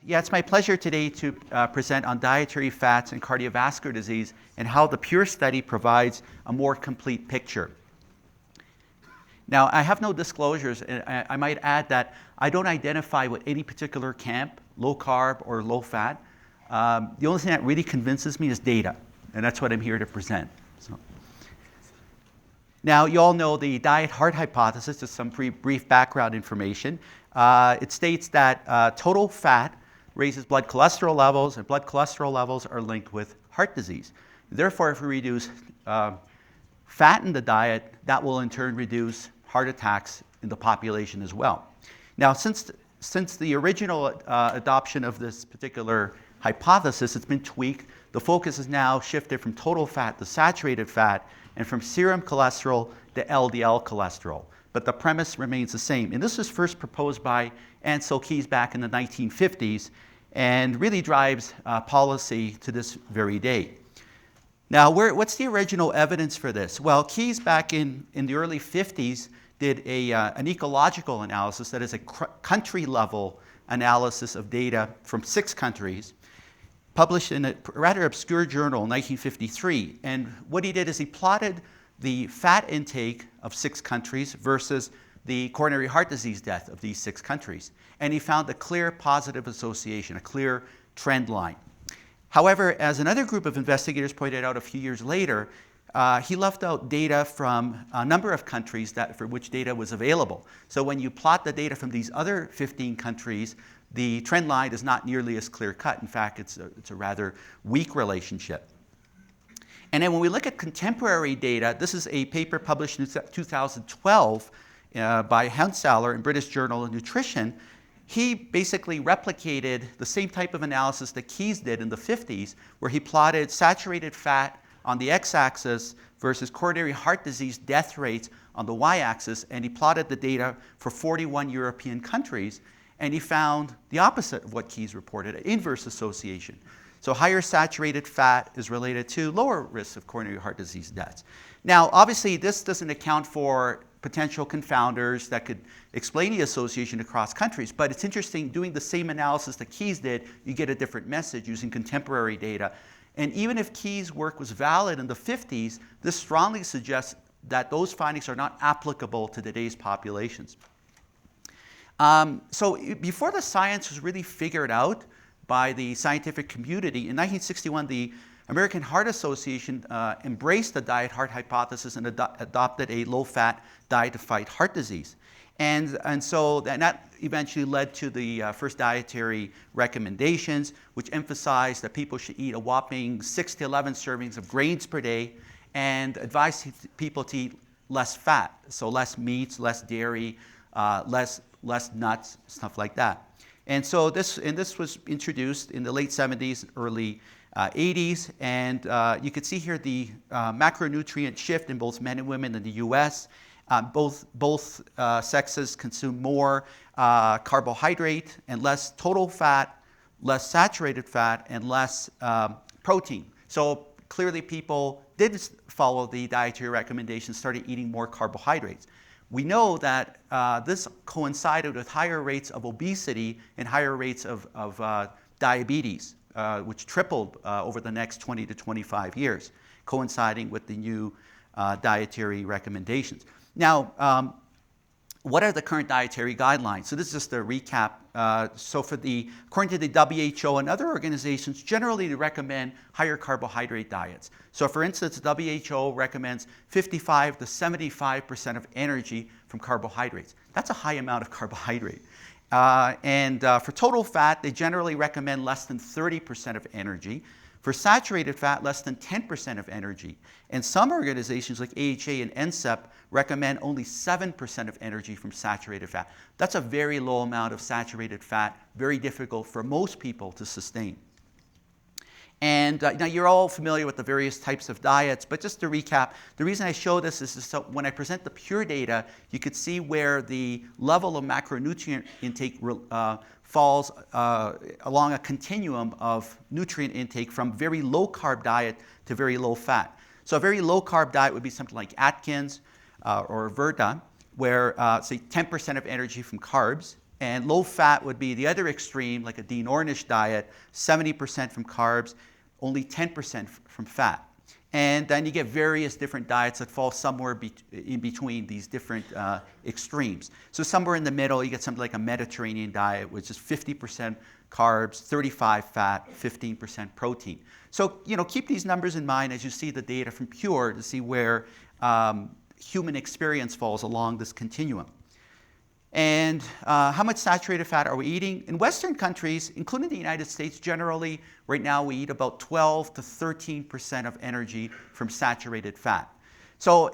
Yeah, it's my pleasure today to present on dietary fats and cardiovascular disease and how the P.U.R.E study provides a more complete picture. Now, I have no disclosures, and I might add that I don't identify with any particular camp, low carb or low fat. The only thing that really convinces me is data, and that's what I'm here to present. So. Now, you all know the diet-heart hypothesis, just some brief background information. It states that total fat raises blood cholesterol levels, and blood cholesterol levels are linked with heart disease. Therefore, if we reduce fat in the diet, that will in turn reduce heart attacks in the population as well. Now, since the original adoption of this particular hypothesis, it's been tweaked. The focus is now shifted from total fat to saturated fat, and from serum cholesterol to LDL cholesterol. But the premise remains the same. And this was first proposed by Ancel Keys back in the 1950s and really drives policy to this very day. Now, what's the original evidence for this? Well, Keys back in the early 50s did an ecological analysis, that is a country-level analysis of data from 6 countries, published in a rather obscure journal in 1953. And what he did is he plotted the fat intake of 6 countries versus the coronary heart disease death of these 6 countries. And he found a clear positive association, a clear trend line. However, as another group of investigators pointed out a few years later, he left out data from a number of countries for which data was available. So when you plot the data from these other 15 countries, the trend line is not nearly as clear-cut. In fact, it's a rather weak relationship. And then when we look at contemporary data, this is a paper published in 2012 by Hansaller in British Journal of Nutrition. He basically replicated the same type of analysis that Keys did in the 50s, where he plotted saturated fat on the x-axis versus coronary heart disease death rates on the y-axis, and he plotted the data for 41 European countries, and he found the opposite of what Keys reported, an inverse association. So higher saturated fat is related to lower risks of coronary heart disease deaths. Now, obviously, this doesn't account for potential confounders that could explain the association across countries, but it's interesting, doing the same analysis that Keys did, you get a different message using contemporary data. And even if Keys' work was valid in the 50s, this strongly suggests that those findings are not applicable to today's populations. So before the science was really figured out by the scientific community, in 1961, the American Heart Association embraced the diet-heart hypothesis and adopted a low-fat diet to fight heart disease. And that eventually led to the first dietary recommendations, which emphasized that people should eat a whopping 6 to 11 servings of grains per day and advised people to eat less fat, so less meats, less dairy, less nuts, stuff like that. And so this was introduced in the late 70s, early 80s, and you can see here the macronutrient shift in both men and women in the U.S. Both sexes consume more carbohydrate and less total fat, less saturated fat, and less protein. So clearly people did follow the dietary recommendations, started eating more carbohydrates. We know that this coincided with higher rates of obesity and higher rates of diabetes, which tripled over the next 20 to 25 years, coinciding with the new dietary recommendations. Now, what are the current dietary guidelines? So this is just a recap. According to the WHO and other organizations, generally they recommend higher carbohydrate diets. So for instance, WHO recommends 55 to 75% of energy from carbohydrates. That's a high amount of carbohydrate. For total fat, they generally recommend less than 30% of energy. For saturated fat, less than 10% of energy. And some organizations like AHA and NCEP recommend only 7% of energy from saturated fat. That's a very low amount of saturated fat, very difficult for most people to sustain. And now you're all familiar with the various types of diets, but just to recap, the reason I show this is so when I present the P.U.R.E data, you could see where the level of macronutrient intake falls along a continuum of nutrient intake from very low carb diet to very low fat. So a very low carb diet would be something like Atkins or Virta, where say 10% of energy from carbs, And low fat would be the other extreme, like a Dean Ornish diet, 70% from carbs, only 10% from fat. And then you get various different diets that fall somewhere in between these different extremes. So somewhere in the middle, you get something like a Mediterranean diet, which is 50% carbs, 35 fat, 15% protein. So keep these numbers in mind as you see the data from P.U.R.E. to see where human experience falls along this continuum. And how much saturated fat are we eating? In Western countries, including the United States, generally, right now we eat about 12 to 13% of energy from saturated fat. So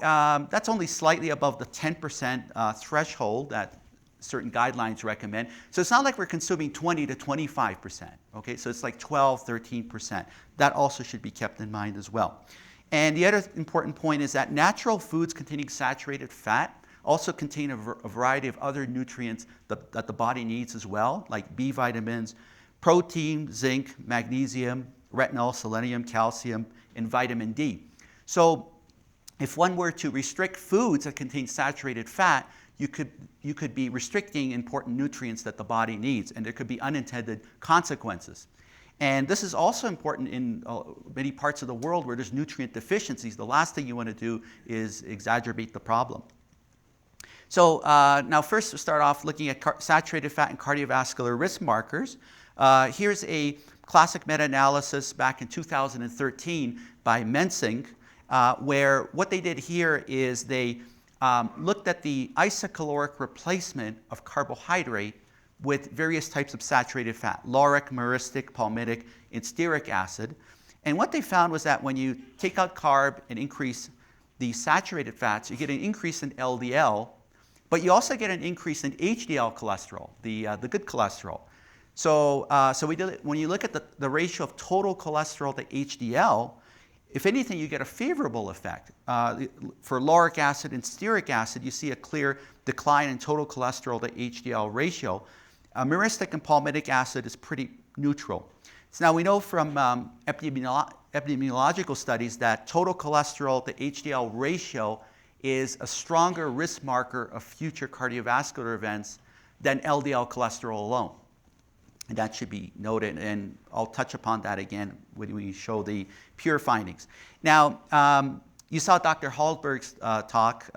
that's only slightly above the 10% threshold that certain guidelines recommend. So it's not like we're consuming 20 to 25%. Okay, so it's like 12, 13%. That also should be kept in mind as well. And the other important point is that natural foods containing saturated fat also contain a variety of other nutrients that the body needs as well, like B vitamins, protein, zinc, magnesium, retinol, selenium, calcium, and vitamin D. So if one were to restrict foods that contain saturated fat, you could be restricting important nutrients that the body needs, and there could be unintended consequences. And this is also important in many parts of the world where there's nutrient deficiencies. The last thing you want to do is exacerbate the problem. So now first to start off looking at saturated fat and cardiovascular risk markers. Here's a classic meta-analysis back in 2013 by Mensing, where what they did here is they looked at the isocaloric replacement of carbohydrate with various types of saturated fat, lauric, myristic, palmitic, and stearic acid. And what they found was that when you take out carb and increase the saturated fats, you get an increase in LDL, but you also get an increase in HDL cholesterol, the good cholesterol. So, when you look at the ratio of total cholesterol to HDL, if anything, you get a favorable effect. For lauric acid and stearic acid, you see a clear decline in total cholesterol to HDL ratio. Myristic and palmitic acid is pretty neutral. So now we know from epidemiological studies that total cholesterol to HDL ratio is a stronger risk marker of future cardiovascular events than LDL cholesterol alone. And that should be noted, and I'll touch upon that again when we show the P.U.R.E. findings. Now, you saw Dr. Hallberg's talk,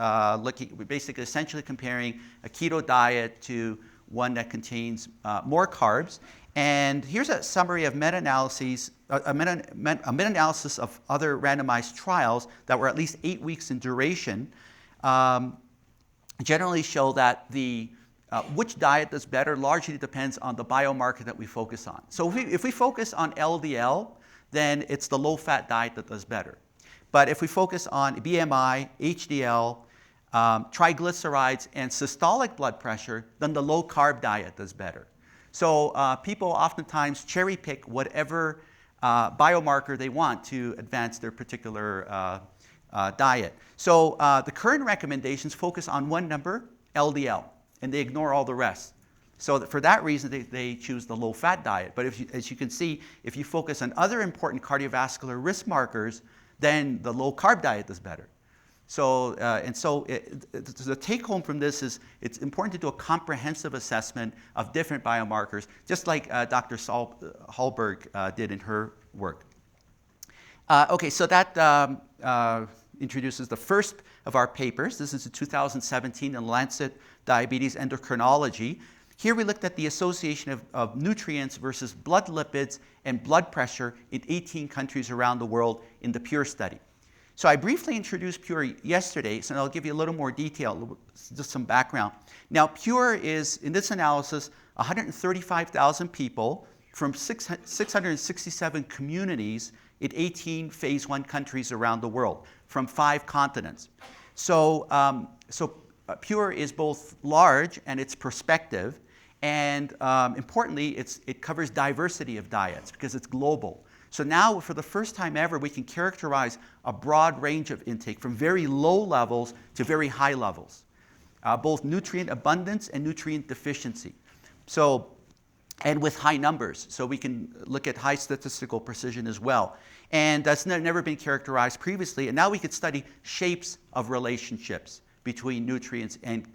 basically essentially comparing a keto diet to one that contains more carbs. And here's a summary of meta-analyses, a meta-analysis of other randomized trials that were at least 8 weeks in duration, generally show that which diet does better largely depends on the biomarker that we focus on. So if we focus on LDL, then it's the low-fat diet that does better. But if we focus on BMI, HDL, triglycerides, and systolic blood pressure, then the low-carb diet does better. So people oftentimes cherry pick whatever biomarker they want to advance their particular diet. So the current recommendations focus on one number, LDL, and they ignore all the rest. So for that reason, they choose the low-fat diet. But as you can see, if you focus on other important cardiovascular risk markers, then the low-carb diet does better. So, the take-home from this is it's important to do a comprehensive assessment of different biomarkers, just like Dr. Hallberg did in her work. Okay, so that introduces the first of our papers. This is in 2017 in Lancet Diabetes Endocrinology. Here we looked at the association of nutrients versus blood lipids and blood pressure in 18 countries around the world in the P.U.R.E. study. So I briefly introduced P.U.R.E. yesterday, so I'll give you a little more detail, just some background. Now, P.U.R.E. is, in this analysis, 135,000 people from 667 communities in 18 phase 1 countries around the world, from 5 continents. So P.U.R.E. is both large and it's prospective, and importantly, it covers diversity of diets because it's global. So now, for the first time ever, we can characterize a broad range of intake from very low levels to very high levels, both nutrient abundance and nutrient deficiency. So, and with high numbers, so we can look at high statistical precision as well. And that's never been characterized previously, and now we could study shapes of relationships between nutrients and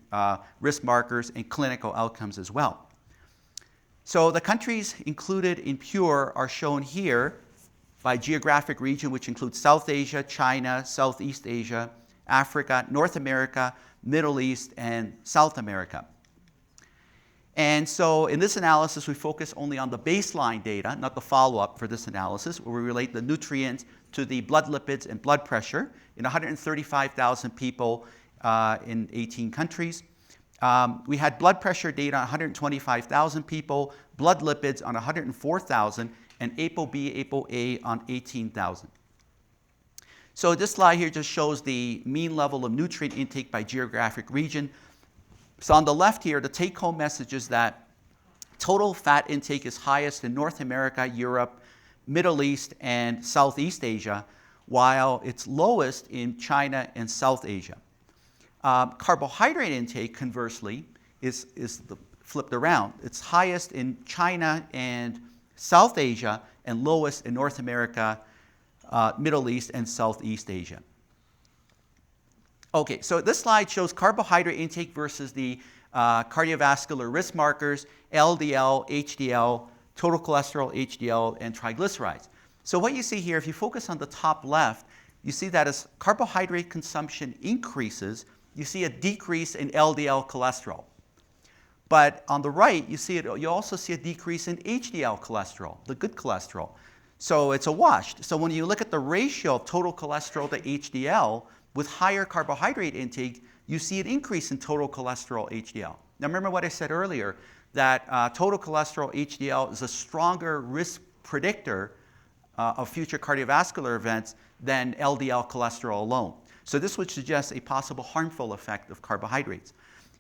risk markers and clinical outcomes as well. So the countries included in P.U.R.E. are shown here by geographic region, which includes South Asia, China, Southeast Asia, Africa, North America, Middle East, and South America. And so in this analysis, we focus only on the baseline data, not the follow-up for this analysis, where we relate the nutrients to the blood lipids and blood pressure in 135,000 people in 18 countries. We had blood pressure data on 125,000 people, blood lipids on 104,000, and ApoB, ApoA on 18,000. So this slide here just shows the mean level of nutrient intake by geographic region. So on the left here, the take-home message is that total fat intake is highest in North America, Europe, Middle East, and Southeast Asia, while it's lowest in China and South Asia. Carbohydrate intake, conversely, is flipped around. It's highest in China and South Asia, and lowest in North America, Middle East, and Southeast Asia. Okay, so this slide shows carbohydrate intake versus the cardiovascular risk markers, LDL, HDL, total cholesterol, HDL, and triglycerides. So what you see here, if you focus on the top left, you see that as carbohydrate consumption increases, you see a decrease in LDL cholesterol. But on the right, you also see a decrease in HDL cholesterol, the good cholesterol. So it's a wash. So when you look at the ratio of total cholesterol to HDL, with higher carbohydrate intake, you see an increase in total cholesterol HDL. Now remember what I said earlier, that total cholesterol HDL is a stronger risk predictor of future cardiovascular events than LDL cholesterol alone. So this would suggest a possible harmful effect of carbohydrates.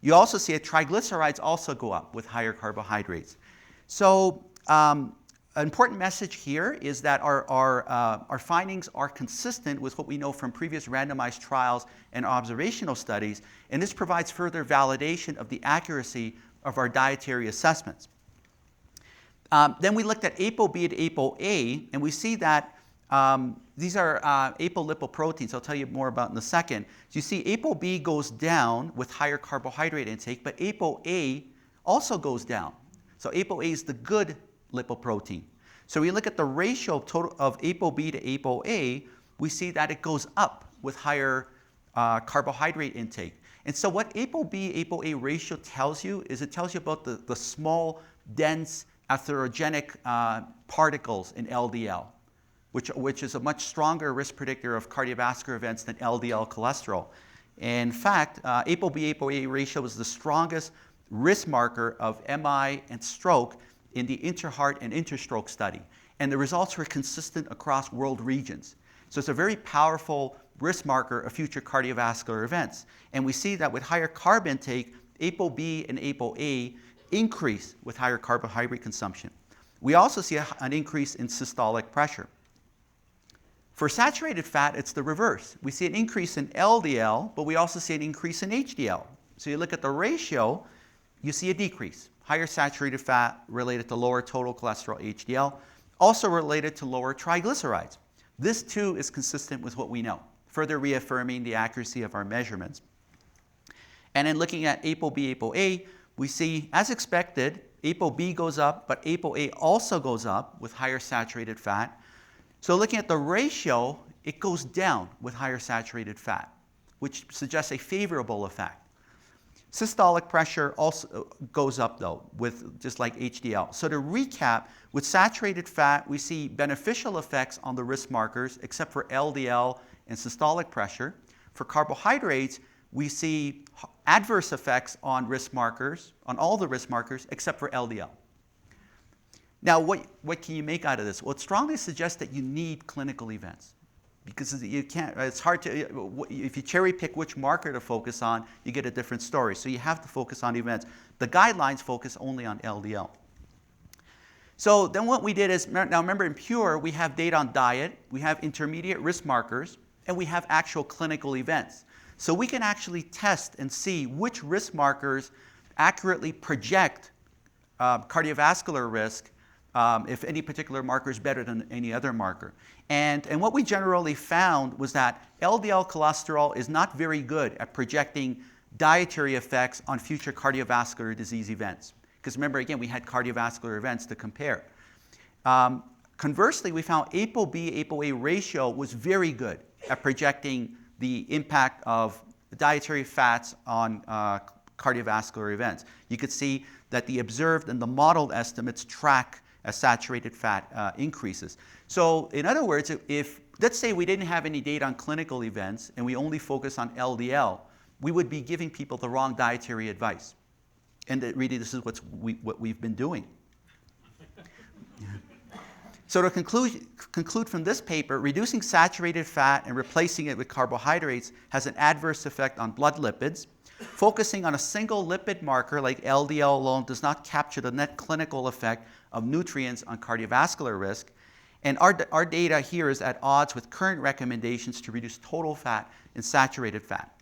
You also see that triglycerides also go up with higher carbohydrates. So an important message here is that our findings are consistent with what we know from previous randomized trials and observational studies, and this provides further validation of the accuracy of our dietary assessments. Then we looked at ApoB and ApoA, and we see that these are apolipoproteins. I'll tell you more about in a second. So you see ApoB goes down with higher carbohydrate intake, but ApoA also goes down. So ApoA is the good lipoprotein. So we look at the ratio of ApoB to ApoA, we see that it goes up with higher carbohydrate intake. And so what ApoB, ApoA ratio tells you is it tells you about the small, dense, atherogenic particles in LDL, which is a much stronger risk predictor of cardiovascular events than LDL cholesterol. In fact, ApoB, ApoA ratio is the strongest risk marker of MI and stroke in the inter-heart and inter-stroke study. And the results were consistent across world regions. So it's a very powerful risk marker of future cardiovascular events. And we see that with higher carb intake, ApoB and ApoA increase with higher carbohydrate consumption. We also see an increase in systolic pressure. For saturated fat, it's the reverse. We see an increase in LDL, but we also see an increase in HDL. So you look at the ratio, you see a decrease. Higher saturated fat related to lower total cholesterol HDL, also related to lower triglycerides. This too is consistent with what we know, further reaffirming the accuracy of our measurements. And in looking at ApoB, ApoA, we see, as expected, ApoB goes up, but ApoA also goes up with higher saturated fat. So looking at the ratio, it goes down with higher saturated fat, which suggests a favorable effect. Systolic pressure also goes up, though, with just like HDL. So to recap, with saturated fat, we see beneficial effects on the risk markers, except for LDL and systolic pressure. For carbohydrates, we see adverse effects on risk markers, on all the risk markers, except for LDL. Now, what can you make out of this? Well, it strongly suggests that you need clinical events. Because you can't, it's hard to, if you cherry pick which marker to focus on, you get a different story. So you have to focus on events. The guidelines focus only on LDL. So then what we did is, now remember in P.U.R.E. we have data on diet, we have intermediate risk markers, and we have actual clinical events. So we can actually test and see which risk markers accurately project cardiovascular risk if any particular marker is better than any other marker. And what we generally found was that LDL cholesterol is not very good at projecting dietary effects on future cardiovascular disease events. Because remember, again, we had cardiovascular events to compare. Conversely, we found ApoB, ApoA ratio was very good at projecting the impact of dietary fats on cardiovascular events. You could see that the observed and the modeled estimates track as saturated fat increases. So in other words, if let's say we didn't have any data on clinical events and we only focus on LDL, we would be giving people the wrong dietary advice. And really, this is what we've been doing. So to conclude from this paper, reducing saturated fat and replacing it with carbohydrates has an adverse effect on blood lipids. Focusing on a single lipid marker like LDL alone does not capture the net clinical effect of nutrients on cardiovascular risk. And our data here is at odds with current recommendations to reduce total fat and saturated fat.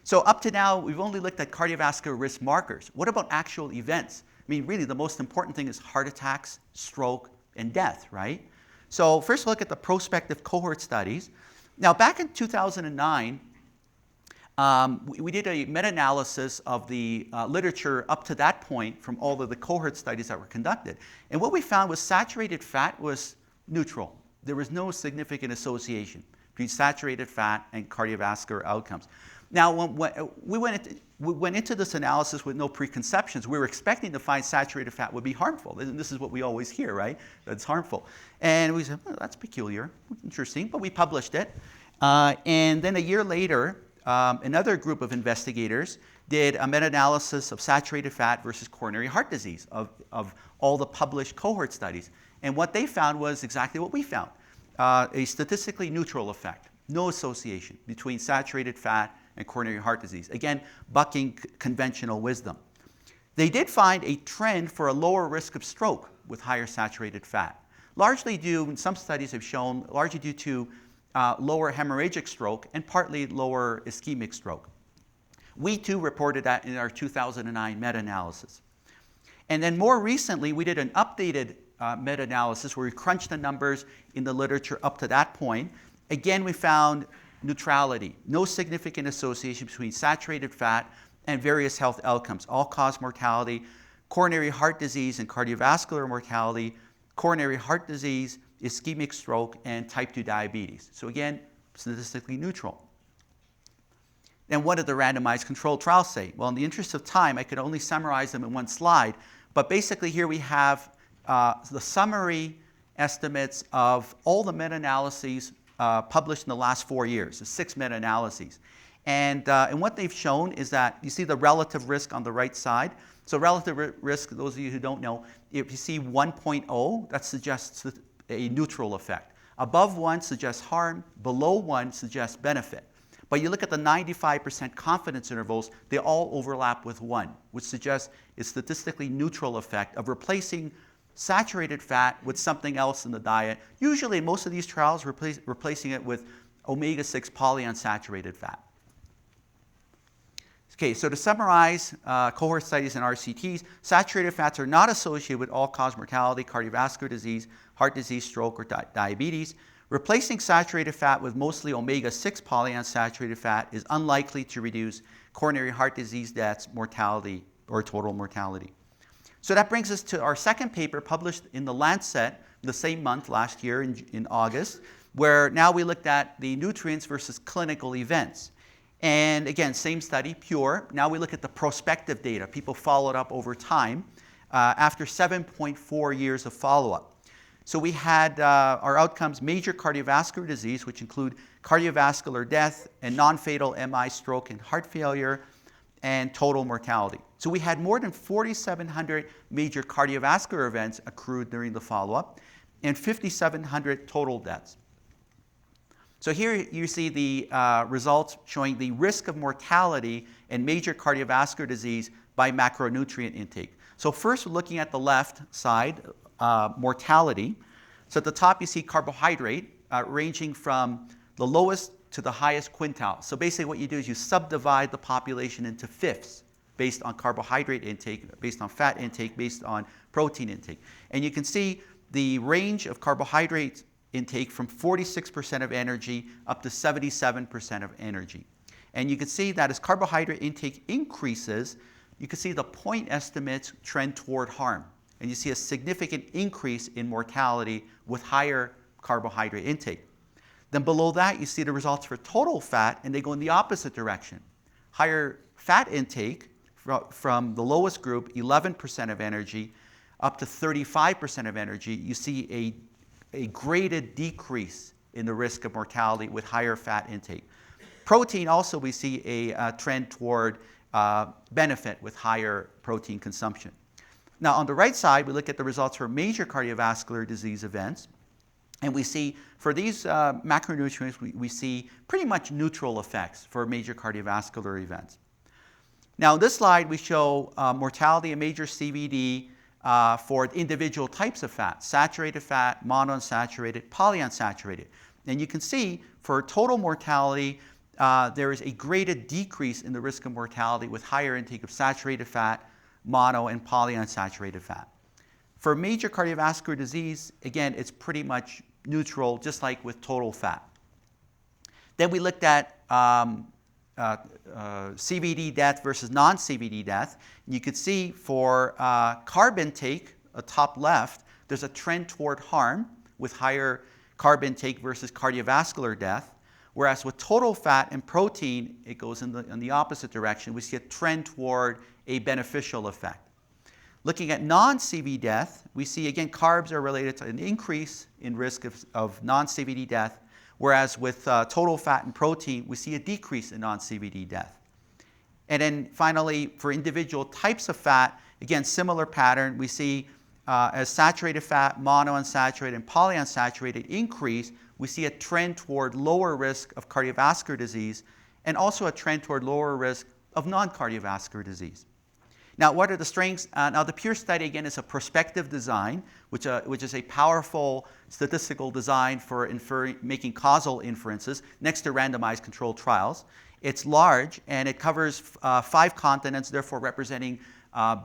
So up to now, we've only looked at cardiovascular risk markers. What about actual events? I mean, really, the most important thing is heart attacks, stroke, and death, right? So first look at the prospective cohort studies. Now, back in 2009, we did a meta-analysis of the literature up to that point from all of the cohort studies that were conducted. And what we found was saturated fat was neutral. There was no significant association between saturated fat and cardiovascular outcomes. Now, when we went into this analysis with no preconceptions. We were expecting to find saturated fat would be harmful. And this is what we always hear, right? That's harmful. And we said, well, that's peculiar, interesting, but we published it. And then a year later, another group of investigators did a meta-analysis of saturated fat versus coronary heart disease of all the published cohort studies. And what they found was exactly what we found, a statistically neutral effect, no association between saturated fat and coronary heart disease. Again, bucking conventional wisdom. They did find a trend for a lower risk of stroke with higher saturated fat, largely due, and some studies have shown, largely due to lower hemorrhagic stroke and partly lower ischemic stroke. We too reported that in our 2009 meta-analysis. And then more recently, we did an updated meta-analysis where we crunched the numbers in the literature up to that point. Again, we found neutrality, no significant association between saturated fat and various health outcomes, all-cause mortality, coronary heart disease and cardiovascular mortality, coronary heart disease, ischemic stroke, and type 2 diabetes. So again, statistically neutral. And what did the randomized controlled trials say? Well, in the interest of time, I could only summarize them in one slide, but basically here we have the summary estimates of all the meta-analyses published in the last 4 years, the 6 meta-analyses. And what they've shown is that you see the relative risk on the right side. So relative risk, those of you who don't know, if you see 1.0, that suggests a neutral effect. Above 1 suggests harm, below 1 suggests benefit. But you look at the 95% confidence intervals, they all overlap with 1, which suggests a statistically neutral effect of replacing saturated fat with something else in the diet. Usually in most of these trials, replacing it with omega-6 polyunsaturated fat. Okay, so to summarize cohort studies and RCTs, saturated fats are not associated with all-cause mortality, cardiovascular disease, heart disease, stroke, or diabetes. Replacing saturated fat with mostly omega-6 polyunsaturated fat is unlikely to reduce coronary heart disease deaths, mortality, or total mortality. So that brings us to our second paper published in the Lancet the same month last year in August, where now we looked at the nutrients versus clinical events. And again, same study, P.U.R.E. Now we look at the prospective data. People followed up over time after 7.4 years of follow-up. So we had our outcomes, major cardiovascular disease, which include cardiovascular death and non-fatal MI, stroke, and heart failure, and total mortality. So we had more than 4,700 major cardiovascular events accrued during the follow-up and 5,700 total deaths. So here you see the results showing the risk of mortality and major cardiovascular disease by macronutrient intake. So first, looking at the left side, mortality. So at the top you see carbohydrate ranging from the lowest to the highest quintile. So basically what you do is you subdivide the population into fifths. based on carbohydrate intake, based on fat intake, based on protein intake. And you can see the range of carbohydrate intake from 46% of energy up to 77% of energy. And you can see that as carbohydrate intake increases, you can see the point estimates trend toward harm. And you see a significant increase in mortality with higher carbohydrate intake. Then below that, you see the results for total fat, and they go in the opposite direction. Higher fat intake from the lowest group, 11% of energy, up to 35% of energy, you see a graded decrease in the risk of mortality with higher fat intake. Protein also, we see a trend toward benefit with higher protein consumption. Now, on the right side, we look at the results for major cardiovascular disease events. And we see for these macronutrients, we see pretty much neutral effects for major cardiovascular events. Now, in this slide, we show mortality in major CVD for individual types of fat: saturated fat, monounsaturated, polyunsaturated. And you can see for total mortality, there is a graded decrease in the risk of mortality with higher intake of saturated fat, mono, and polyunsaturated fat. For major cardiovascular disease, again, it's pretty much neutral, just like with total fat. Then we looked at CVD death versus non-CVD death. You could see for carb intake, top left, there's a trend toward harm with higher carb intake versus cardiovascular death. Whereas with total fat and protein, it goes in the opposite direction. We see a trend toward a beneficial effect. Looking at non-CV death, we see again carbs are related to an increase in risk of non-CVD death, whereas with total fat and protein, we see a decrease in non-CVD death. And then finally, for individual types of fat, again, similar pattern. We see as saturated fat, monounsaturated, and polyunsaturated increase, we see a trend toward lower risk of cardiovascular disease and also a trend toward lower risk of non-cardiovascular disease. Now, what are the strengths? Now, the P.U.R.E study, again, is a prospective design, which is a powerful statistical design for making causal inferences next to randomized controlled trials. It's large, and it covers 5 continents, therefore representing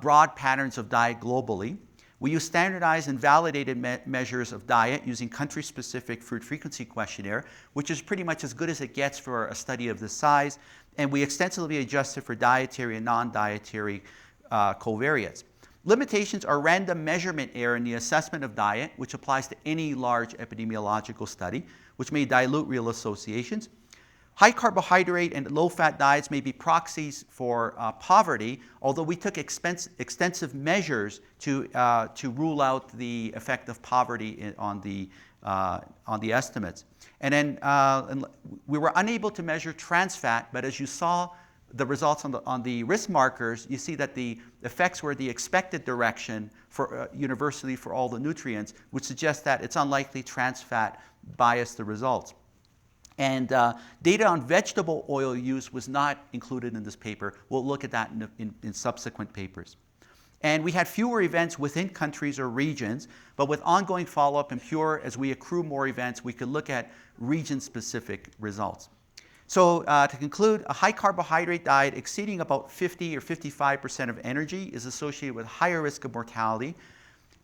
broad patterns of diet globally. We use standardized and validated measures of diet using country-specific food frequency questionnaire, which is pretty much as good as it gets for a study of this size. And we extensively adjusted for dietary and non-dietary covariates. Limitations are random measurement error in the assessment of diet, which applies to any large epidemiological study, which may dilute real associations. High carbohydrate and low-fat diets may be proxies for poverty, although we took extensive measures to rule out the effect of poverty on the estimates. And then we were unable to measure trans fat, but as you saw the results on the risk markers, you see that the effects were the expected direction for universally for all the nutrients, which suggests that it's unlikely trans fat biased the results. And data on vegetable oil use was not included in this paper. We'll look at that in subsequent papers. And we had fewer events within countries or regions, but with ongoing follow-up and P.U.R.E, as we accrue more events, we could look at region-specific results. So to conclude, a high carbohydrate diet exceeding about 50 or 55% of energy is associated with higher risk of mortality.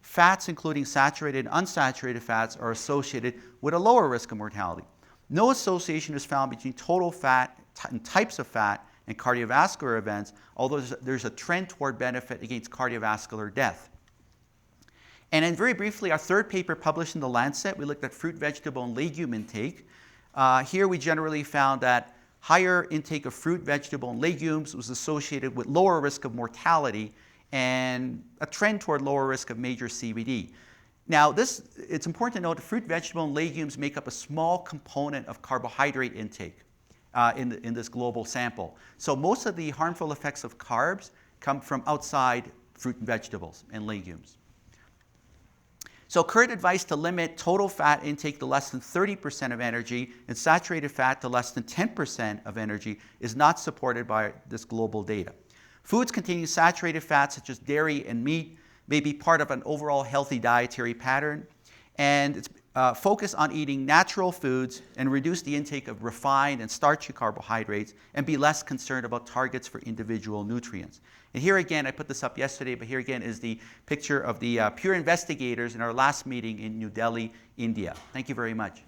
Fats, including saturated and unsaturated fats, are associated with a lower risk of mortality. No association is found between total fat and types of fat and cardiovascular events, although there's a trend toward benefit against cardiovascular death. And then very briefly, our third paper published in The Lancet, we looked at fruit, vegetable, and legume intake. Here we generally found that higher intake of fruit, vegetable, and legumes was associated with lower risk of mortality and a trend toward lower risk of major CVD. Now, it's important to note that fruit, vegetable, and legumes make up a small component of carbohydrate intake in this global sample. So most of the harmful effects of carbs come from outside fruit and vegetables and legumes. So current advice to limit total fat intake to less than 30% of energy and saturated fat to less than 10% of energy is not supported by this global data. Foods containing saturated fats such as dairy and meat may be part of an overall healthy dietary pattern. And focus on eating natural foods and reduce the intake of refined and starchy carbohydrates and be less concerned about targets for individual nutrients. And here again, I put this up yesterday, but here again is the picture of the P.U.R.E. investigators in our last meeting in New Delhi, India. Thank you very much.